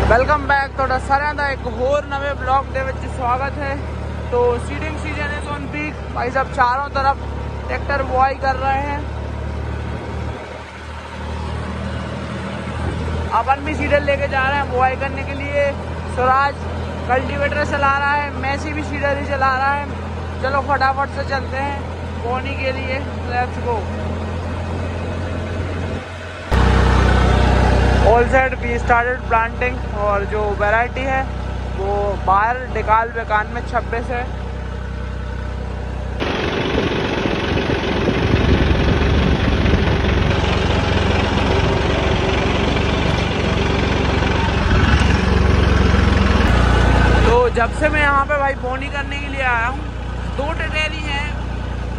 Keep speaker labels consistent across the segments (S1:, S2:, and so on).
S1: Welcome back ਤੁਹਾਡਾ ਸਾਰਿਆਂ ਦਾ एक ਹੋਰ नवे ब्लॉग ਦੇ ਵਿੱਚ स्वागत है। तो सीडिंग सीजन है ऑन पीक। भाई साहब चारों तरफ ट्रैक्टर बुआई कर रहे हैं। अपन भी सीडर लेके जा रहे हैं बुआई करने के लिए। स्वराज कल्टीवेटर चला रहा है, मैसी भी सीडर ही चला रहा है। चलो फटाफट से चलते हैं बोनी के लिए। Let's go. All side we started planting और जो वैरायटी है वो बाहर डिकाल बेकान में 26 है। तो जब से मैं यहाँ पे भाई बोनी करने के लिए आया हूँ, 2 टटेरी हैं।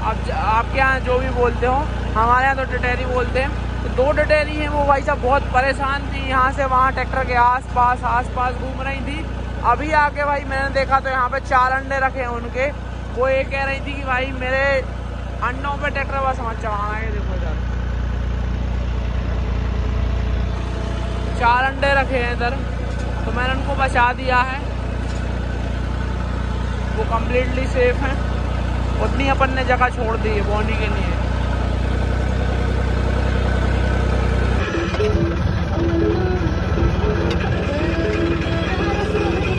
S1: अब आपके यहाँ जो भी बोलते हो, हमारे यहाँ तो टटेरी बोलते हैं। तो 2 टटेरी हैं, वो भाई साहब बहुत परेशान थी, यहाँ से वहाँ ट्रैक्टर के आसपास घूम रही थी। अभी आके भाई मैंने देखा तो यहाँ पे 4 अंडे रखे हैं उनके। वो ये कह रही थी कि भाई मेरे अंडों पे ट्रैक्टर बस समझ चढ़ाना है। देखो इधर 4 अंडे रखे हैं इधर, तो मैंने उनको बचा दिया है। वो कम्प्लीटली सेफ हैं। उतनी अपन ने जगह छोड़ दी है बोनी के लिए।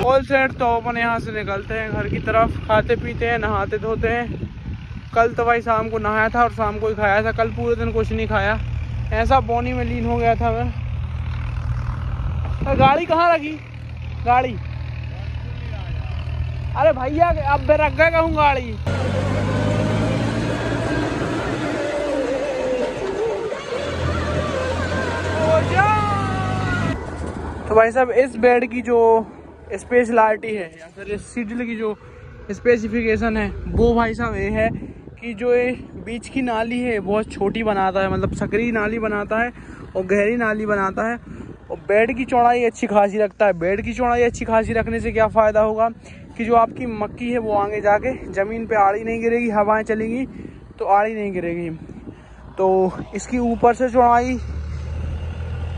S1: ऑल सेट तो अपन यहाँ से निकलते हैं घर की तरफ, खाते पीते हैं, नहाते धोते हैं। कल तो भाई शाम को नहाया था और शाम को ही खाया था। कल पूरे दिन कुछ नहीं खाया, ऐसा बोनी में लीन हो गया था मैं। तो गाड़ी कहाँ रखी? गाड़ी अरे भैया अब रख गए कहूँ गाड़ी। तो भाई साहब इस बेड की जो स्पेशलिटी है या फिर इस सीडल की जो स्पेसिफिकेशन है वो भाई साहब ये है कि जो ये बीच की नाली है बहुत छोटी बनाता है, मतलब सकरी नाली बनाता है और गहरी नाली बनाता है। और बेड की चौड़ाई अच्छी खासी रखता है। बेड की चौड़ाई अच्छी खासी रखने से क्या फ़ायदा होगा कि जो आपकी मक्की है वो आगे जाके ज़मीन पे आड़ी नहीं गिरेगी, हवाएं चलेंगी तो आड़ी नहीं गिरेगी। तो इसकी ऊपर से चौड़ाई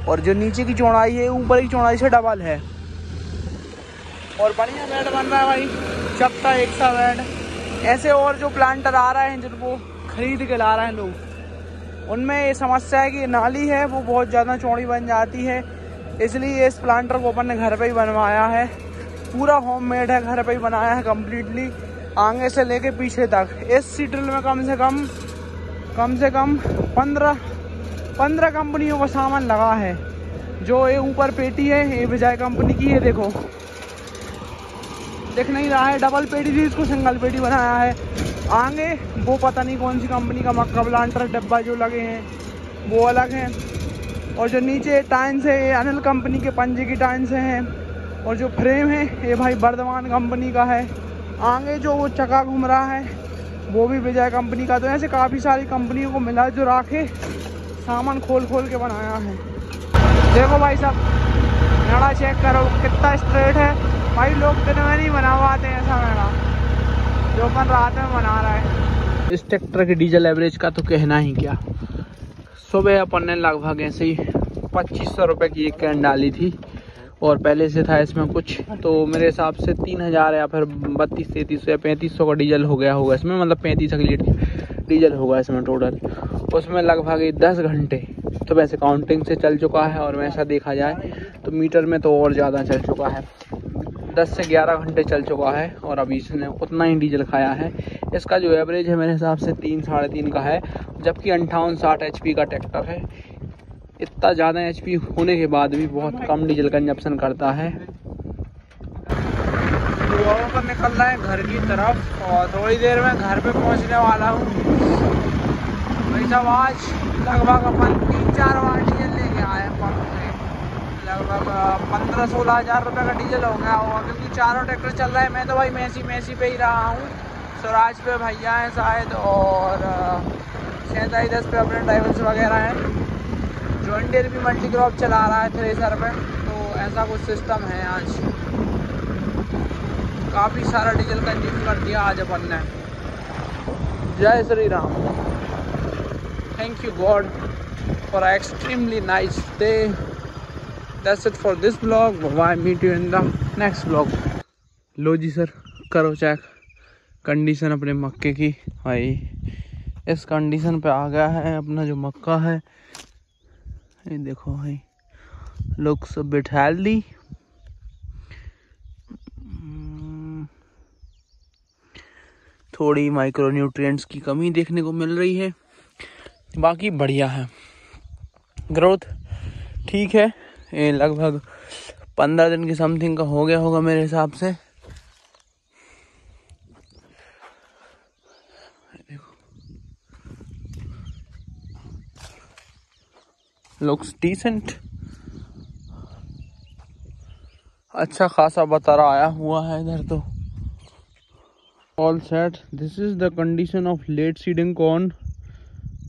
S1: और जो नीचे की चौड़ाई है ऊपर की चौड़ाई से डबल है। और बढ़िया बेड बन रहा है भाई, चपटा एक सा बेड। ऐसे और जो प्लांटर आ रहे हैं जिनको खरीद के ला रहे हैं लोग, उनमें ये समस्या है कि नाली है वो बहुत ज़्यादा चौड़ी बन जाती है। इसलिए इस प्लांटर को अपन ने घर पे ही बनवाया है। पूरा होममेड है, घर पे ही बनाया है कम्प्लीटली, आगे से लेके पीछे तक। इस सीडल में कम से कम 15 कंपनियों का सामान लगा है। जो ये ऊपर पेटी है ये विजय कंपनी की है, देखो दिख नहीं रहा है, डबल पेटी थी, इसको सिंगल पेटी बनाया है। आगे वो पता नहीं कौन सी कंपनी का मक्का प्लांटर डब्बा जो लगे हैं वो अलग हैं। और जो नीचे टाइन्स है ये अनिल कंपनी के पंजे की टाइन्स हैं। और जो फ्रेम है ये भाई वर्धमान कंपनी का है। आगे जो वो चक्का घूम रहा है वो भी विजय कंपनी का। तो ऐसे काफ़ी सारी कंपनियों को मिला जो राखे सामान खोल के बनाया है। देखो भाई साहब मेड़ा चेक करो कितना स्ट्रेट है। भाई लोग दिन में नहीं बना पाते ऐसा मेड़ा, जो अपन रात में बना रहा है। इस ट्रैक्टर के डीजल एवरेज का तो कहना ही क्या। सुबह अपन ने लगभग ऐसे ही 2500 रुपये की एक कैन डाली थी और पहले से था इसमें कुछ, तो मेरे हिसाब से 3000 या फिर 3200-3300 या 3500 का डीजल हो गया होगा इसमें, मतलब 35 लीटर डीजल होगा इसमें टोटल। उसमें लगभग 10 घंटे तो वैसे काउंटिंग से चल चुका है, और वैसा देखा जाए तो मीटर में तो और ज़्यादा चल चुका है। 10 से 11 घंटे चल चुका है और अभी इसने उतना ही डीजल खाया है। इसका जो एवरेज है मेरे हिसाब से 3-3.5 का है, जबकि 58-60 HP का ट्रैक्टर है। इतना ज़्यादा HP होने के बाद भी बहुत कम डीजल कंजप्शन करता है। दुआओं पर निकल रहा है घर की तरफ और थोड़ी देर में घर पे पहुंचने वाला हूँ। भाई साहब आज लगभग अपन 3-4 बार डीजल लेके आए पंप से। लगभग 15-16 हज़ार रुपये का डीजल हो गया होगा, क्योंकि चारों ट्रैक्टर चल रहे हैं। मैं तो भाई मैसी पे ही रहा हूँ। स्वराज पे भैया हैं शायद, और 3710 पे अपने ड्राइवर्स वगैरह हैं। जॉन डीयर भी मल्टी क्रॉप चला रहा है थ्रेसर पे। तो ऐसा कुछ सिस्टम है। आज काफ़ी सारा डीजल कंज्यूम कर दिया आज अपन ने। जय Shri Ram. Thank you god for extremely nice day. That's it for this blog, bye, meet you in the next blog. लो जी सर, करो चेक कंडीशन अपने मक्के की भाई। इस कंडीशन पे आ गया है अपना जो मक्का है। ये देखो भाई, लुक्स अ बिट हेल्दी। थोड़ी माइक्रो न्यूट्रिएंट्स की कमी देखने को मिल रही है, बाकी बढ़िया है। ग्रोथ ठीक है, ये लगभग 15 दिन की समथिंग का हो गया होगा मेरे हिसाब से। देखो, लुक्स डिसेंट, अच्छा खासा बतरा आया हुआ है इधर तो। All set. This is the condition of late seeding corn.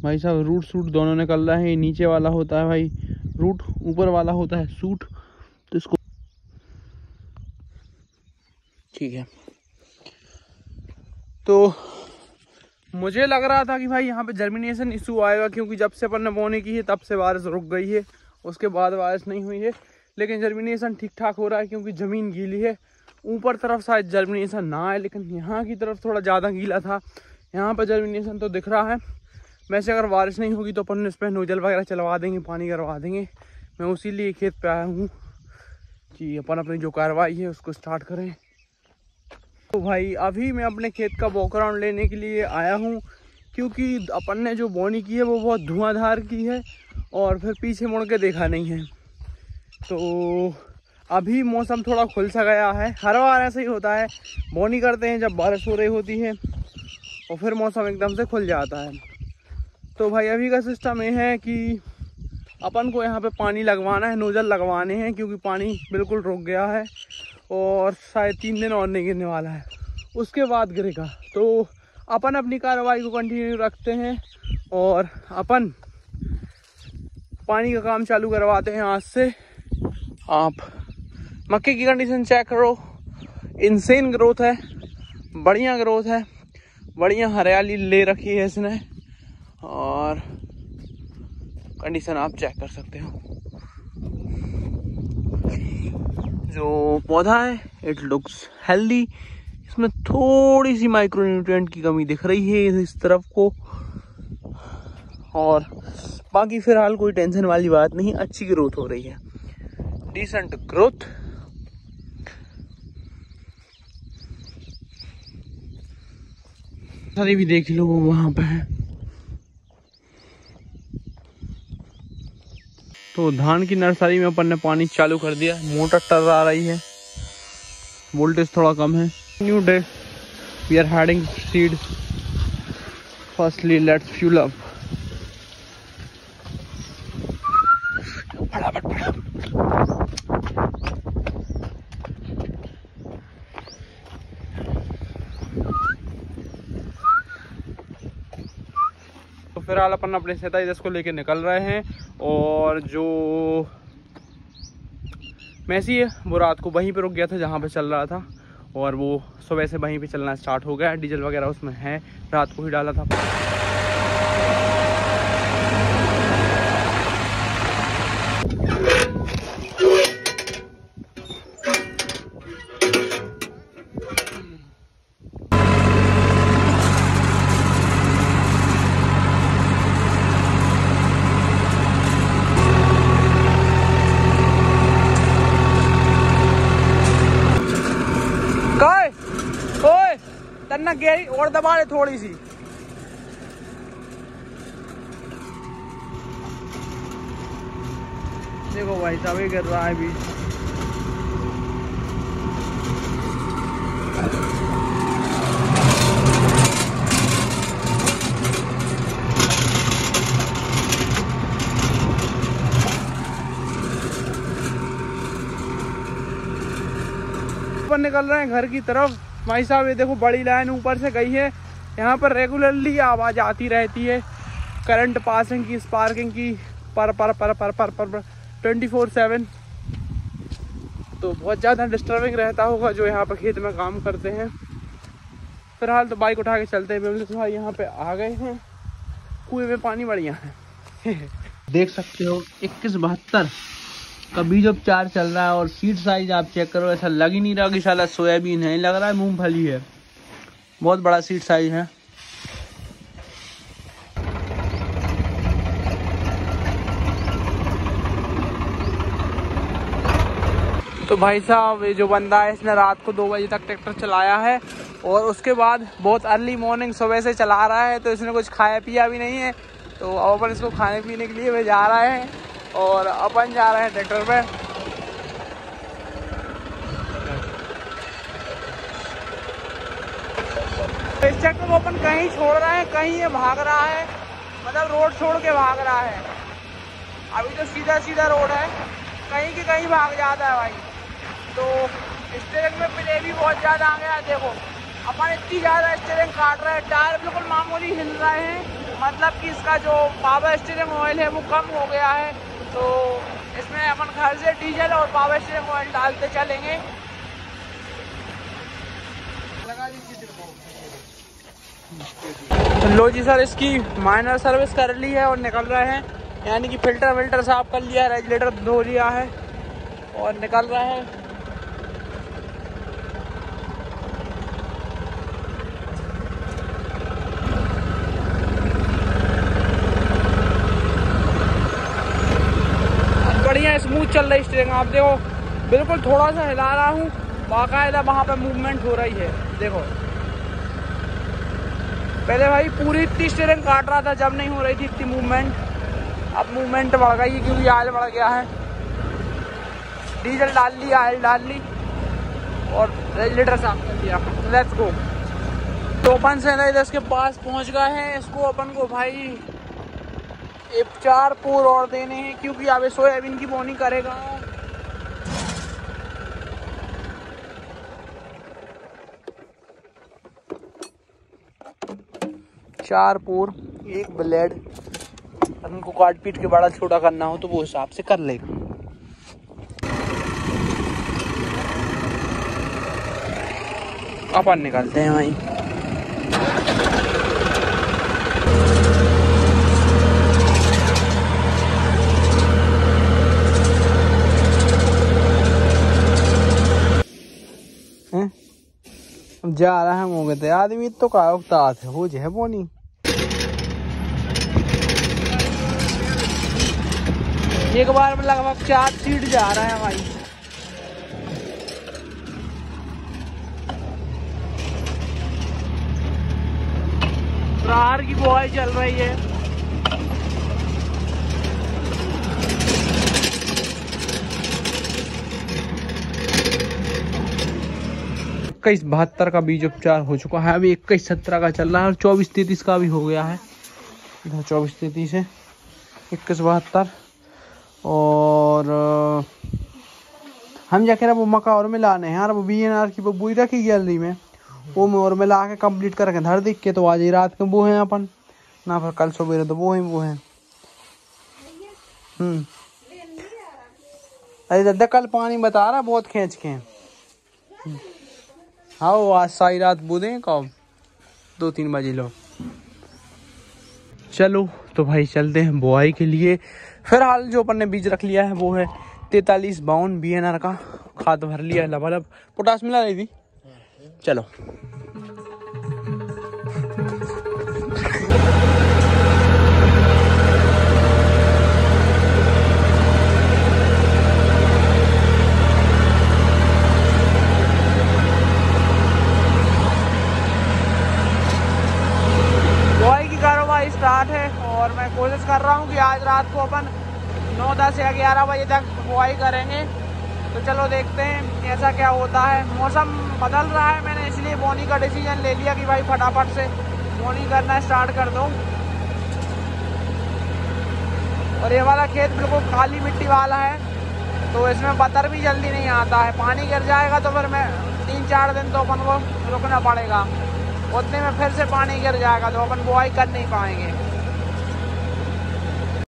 S1: भाई साहब, रूट सूट दोनों निकल रहा है। ये नीचे वाला होता है भाई रूट, ऊपर वाला होता है सूट। तो इसको ठीक है। तो मुझे लग रहा था कि भाई यहाँ पे जर्मिनेशन इशू आएगा, क्योंकि जब से अपन ने बोने की है तब से बारिश रुक गई है, उसके बाद बारिश नहीं हुई है। लेकिन जर्मिनेशन ठीक ठाक हो रहा है क्योंकि ज़मीन गीली है। ऊपर तरफ शायद जर्मिनेशन ना आए, लेकिन यहाँ की तरफ थोड़ा ज़्यादा गीला था। यहाँ पर जर्मिनेशन तो दिख रहा है। वैसे अगर बारिश नहीं होगी तो अपन इस पर नोजल वगैरह चलवा देंगे, पानी करवा देंगे। मैं उसी लिए खेत पे आया हूँ कि अपन अपनी जो कार्रवाई है उसको स्टार्ट करें। तो भाई अभी मैं अपने खेत का बैकग्राउंड लेने के लिए आया हूँ, क्योंकि अपन ने जो बोनी की है वो बहुत धुआंधार की है और फिर पीछे मुड़ के देखा नहीं है। तो अभी मौसम थोड़ा खुल सा गया है। हर बार ऐसा ही होता है, बोनी करते हैं जब बारिश हो रही होती है और फिर मौसम एकदम से खुल जाता है। तो भाई अभी का सिस्टम ये है कि अपन को यहाँ पे पानी लगवाना है, नोजल लगवाने हैं, क्योंकि पानी बिल्कुल रुक गया है और शायद 3 दिन और नहीं गिरने वाला है, उसके बाद गिरेगा। तो अपन अपनी कार्रवाई को कंटिन्यू रखते हैं और अपन पानी का काम चालू करवाते हैं आज से। आप मक्के की कंडीशन चेक करो, इनसेन ग्रोथ है, बढ़िया ग्रोथ है, बढ़िया हरियाली ले रखी है इसने और कंडीशन आप चेक कर सकते हो। जो पौधा है इट लुक्स हेल्दी। इसमें थोड़ी सी माइक्रो न्यूट्रिएंट की कमी दिख रही है इस तरफ को, और बाकी फिलहाल कोई टेंशन वाली बात नहीं, अच्छी ग्रोथ हो रही है, डिसेंट ग्रोथ। सारी भी देख लो, वो वहां पे है। तो धान की नर्सरी में अपन ने पानी चालू कर दिया, मोटर टर्रा रही है, वोल्टेज थोड़ा कम है। New day, we are heading seed. Firstly let's fuel up. तो फिलहाल अपन अपने 27 को लेके निकल रहे हैं, और जो मैसी है वो रात को वहीं पे रुक गया था जहाँ पे चल रहा था, और वो सुबह से वहीं पे चलना स्टार्ट हो गया। डीजल वगैरह उसमें है, रात को ही डाला था। तन्ना गहरी और दबा ले थोड़ी सी। देखो भाई साहब ये गिर रहा है बीच। अपन निकल रहे हैं घर की तरफ। भाई साहब ये देखो बड़ी लाइन ऊपर से गई है, यहाँ पर रेगुलरली आवाज़ आती रहती है करंट पासिंग की, स्पार्किंग की, पर 24/7। तो बहुत ज़्यादा डिस्टर्बिंग रहता होगा जो यहाँ पर खेत में काम करते हैं। फिलहाल तो बाइक उठा के चलते हैं। तो भाई यहाँ पे आ गए हैं, कुएं में पानी बढ़िया है। देख सकते हो 2172
S2: का बीज उपचार चल रहा है और सीड साइज आप चेक करो, ऐसा लग ही नहीं रहा कि साला सोयाबीन है, लग रहा है मूंगफली है। बहुत बड़ा सीड साइज है।
S1: तो भाई साहब, ये जो बंदा है इसने रात को 2 बजे तक ट्रैक्टर चलाया है और उसके बाद बहुत अर्ली मॉर्निंग सुबह से चला रहा है, तो इसने कुछ खाया पिया भी नहीं है। तो अब अपन इसको खाने पीने के लिए वे जा रहे हैं और अपन जा रहे हैं ट्रैक्टर पे। इस ट्रैक्टर को अपन कहीं छोड़ रहे हैं, कहीं ये भाग रहा है, मतलब रोड छोड़ के भाग रहा है। अभी तो सीधा सीधा रोड है, कहीं के कहीं भाग जाता है भाई। तो स्टीयरिंग में प्ले भी बहुत ज़्यादा आ गया। देखो अपन इतनी ज़्यादा स्टीयरिंग काट रहे हैं, टायर बिल्कुल मामूली हिल रहे हैं, मतलब कि इसका जो पावर स्टीयरिंग ऑयल है वो कम हो गया है। तो इसमें अपन घर से डीजल और पावर स्टीयरिंग ऑयल डालते चलेंगे। लो जी सर, इसकी माइनर सर्विस कर ली है और निकल रहे हैं, यानी कि फिल्टर विल्टर साफ कर लिया है, रेगुलेटर धो लिया है और निकल रहा है। बढ़िया स्मूथ चल रही स्टीयरिंग। आप देखो बिल्कुल थोड़ा सा हिला रहा हूँ, बाकायदा वहाँ पे मूवमेंट हो रही है। देखो पहले भाई पूरी इतनी स्टीयरिंग काट रहा था जब नहीं हो रही थी इतनी मूवमेंट, अब मूवमेंट बढ़ गई क्योंकि आयल बढ़ गया है। डीजल डाल ली, आयल डाल ली और रेगुलेटर साफ कर दिया। Let's go. तो अपन से इसके पास पहुंच गए हैं। इसको अपन को भाई 4 पोर और देने हैं क्योंकि अब सोयाबीन की बोनी करेगा। चार पोर, 1 ब्लेड। उनको काट पीट के बड़ा छोटा करना हो तो वो हिसाब से कर लेगा। अपन निकालते हैं भाई। जा रहा है मोगे थे आदमी तो का उगता थे हो जे बोनी। एक बार में लगभग 4 सीट जा रहा है भाई। राहर की बुआई चल रही है। 21-72 का बीज उपचार हो चुका है। अभी 21-17 का चल रहा है और 24-33 का भी हो गया है। इधर 24-33 है, 21-72 और हम जाके वो मक्का और मिलाने हैं यार। वो VNR की बुई रखी गैलरी में, वो में और मिला के कंप्लीट करके धर दिख के तो आज ही रात के वो हैं अपन ना, फिर कल सुबह तो वो हैं। अरे दादा कल पानी बता रहा बहुत खींच के। हाँ आज सारी रात बूदे कब 2-3 बजे लो। चलो तो भाई चलते हैं बुआई के लिए। फिलहाल जो अपन ने बीज रख लिया है वो है 4352 VNR का। खाद भर लिया है, लबालब पोटास मिला रही थी। चलो स्टार्ट है और मैं कोशिश कर रहा हूँ कि आज रात को अपन 9, 10 या 11 बजे तक बुआई करेंगे। तो चलो देखते हैं ऐसा क्या होता है। मौसम बदल रहा है, मैंने इसलिए बोनी का डिसीजन ले लिया कि भाई फटाफट से बोनी करना स्टार्ट कर दो। और ये वाला खेत बिल्कुल खाली मिट्टी वाला है तो इसमें बतर भी जल्दी नहीं आता है। पानी गिर जाएगा तो फिर मैं 3-4 दिन तो अपन को रुकना पड़ेगा, उतने में फिर से पानी गिर जाएगा तो अपन बुआई कर नहीं पाएंगे।